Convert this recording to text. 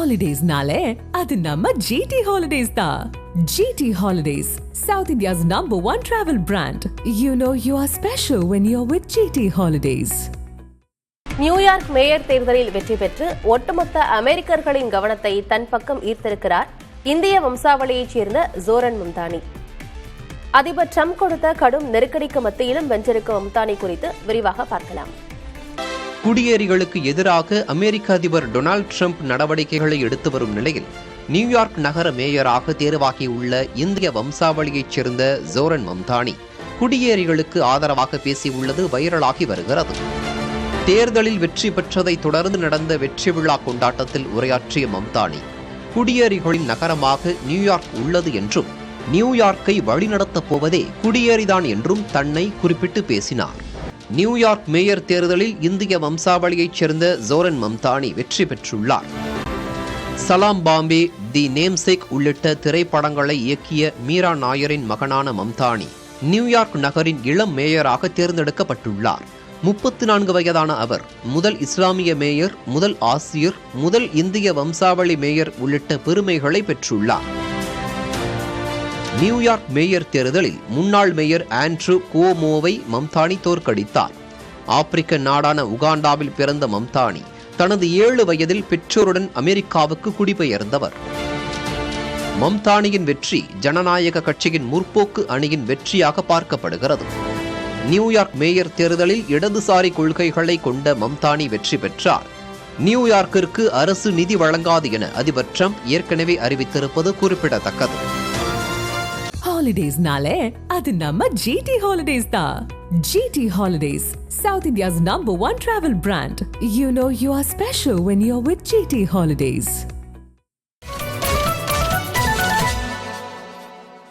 ஹாலிடேஸ்னாலே அது நம்ம ஜிடி ஹாலிடேஸ் தான். GT holidays, South India's #1 travel brand. You know you are special when you're with GT Holidays. New York mayor தேர்தலில் வெற்றி பெற்று ஒட்டுமொத்த அமெரிக்கர்களின் கவனத்தை தன் பக்கம் ஈர்த்திருக்கிறார் இந்திய வம்சாவளியைச் சேர்ந்த ஜோரன் மம்தானி. அதிபர் ட்ரம்ப் கொடுத்த கடும் நெருக்கடிக்கு மத்தியிலும் வென்றிருக்கும் மம்தானி குறித்து விரிவாக பார்க்கலாம். குடியேறிகளுக்கு எதிராக அமெரிக்க அதிபர் டொனால்டு ட்ரம்ப் நடவடிக்கைகளை எடுத்து வரும் நிலையில் நியூயார்க் நகர மேயராக தேர்வாகியுள்ள இந்திய வம்சாவளியைச் சேர்ந்த ஜோரன் மம்தானி குடியேறிகளுக்கு ஆதரவாக பேசியுள்ளது வைரலாகி வருகிறது. தேர்தலில் வெற்றி பெற்றதை தொடர்ந்து நடந்த வெற்றி விழா கொண்டாட்டத்தில் உரையாற்றிய மம்தானி, குடியேறிகளின் நகரமாக நியூயார்க் உள்ளது என்றும் நியூயார்க்கை வழிநடத்தப் போவதே குடியேறிதான் என்றும் தன்னை குறிப்பிட்டு பேசினார். நியூயார்க் மேயர் தேர்தலில் இந்திய வம்சாவளியைச் சேர்ந்த ஜோரன் மம்தானி வெற்றி பெற்றுள்ளார். சலாம் பாம்பே, தி நேம்சேக் உள்ளிட்ட திரைப்படங்களை இயக்கிய மீரா நாயரின் மகனான மம்தானி நியூயார்க் நகரின் இளம் மேயராக தேர்ந்தெடுக்கப்பட்டுள்ளார். 34 வயதான அவர் முதல் இஸ்லாமிய மேயர், முதல் ஆசியர், முதல் இந்திய வம்சாவளி மேயர் உள்ளிட்ட பெருமைகளை பெற்றுள்ளார். நியூயார்க் மேயர் தேர்தலில் முன்னாள் மேயர் ஆண்ட்ரூ குவோமோவை மம்தானி தோற்கடித்தார். ஆப்பிரிக்க நாடான உகாண்டாவில் பிறந்த மம்தானி தனது 7 வயதில் பெற்றோருடன் அமெரிக்காவுக்கு குடிபெயர்ந்தவர். மம்தானியின் வெற்றி ஜனநாயக கட்சியின் முற்போக்கு அணியின் வெற்றியாக பார்க்கப்படுகிறது. நியூயார்க் மேயர் தேர்தலில் இடதுசாரி கொள்கைகளை கொண்ட மம்தானி வெற்றி பெற்றார். நியூயார்க்கிற்கு அரசு நிதி வழங்காது என அதிபர் ட்ரம்ப் ஏற்கனவே அறிவித்திருப்பது குறிப்பிடத்தக்கது. ஹாலிடேஸ்னாலே அது நம்ம ஜிடி ஹாலிடேஸ் தான். GT Holidays, South India's #1 travel brand. You know you are special when you're with GT Holidays.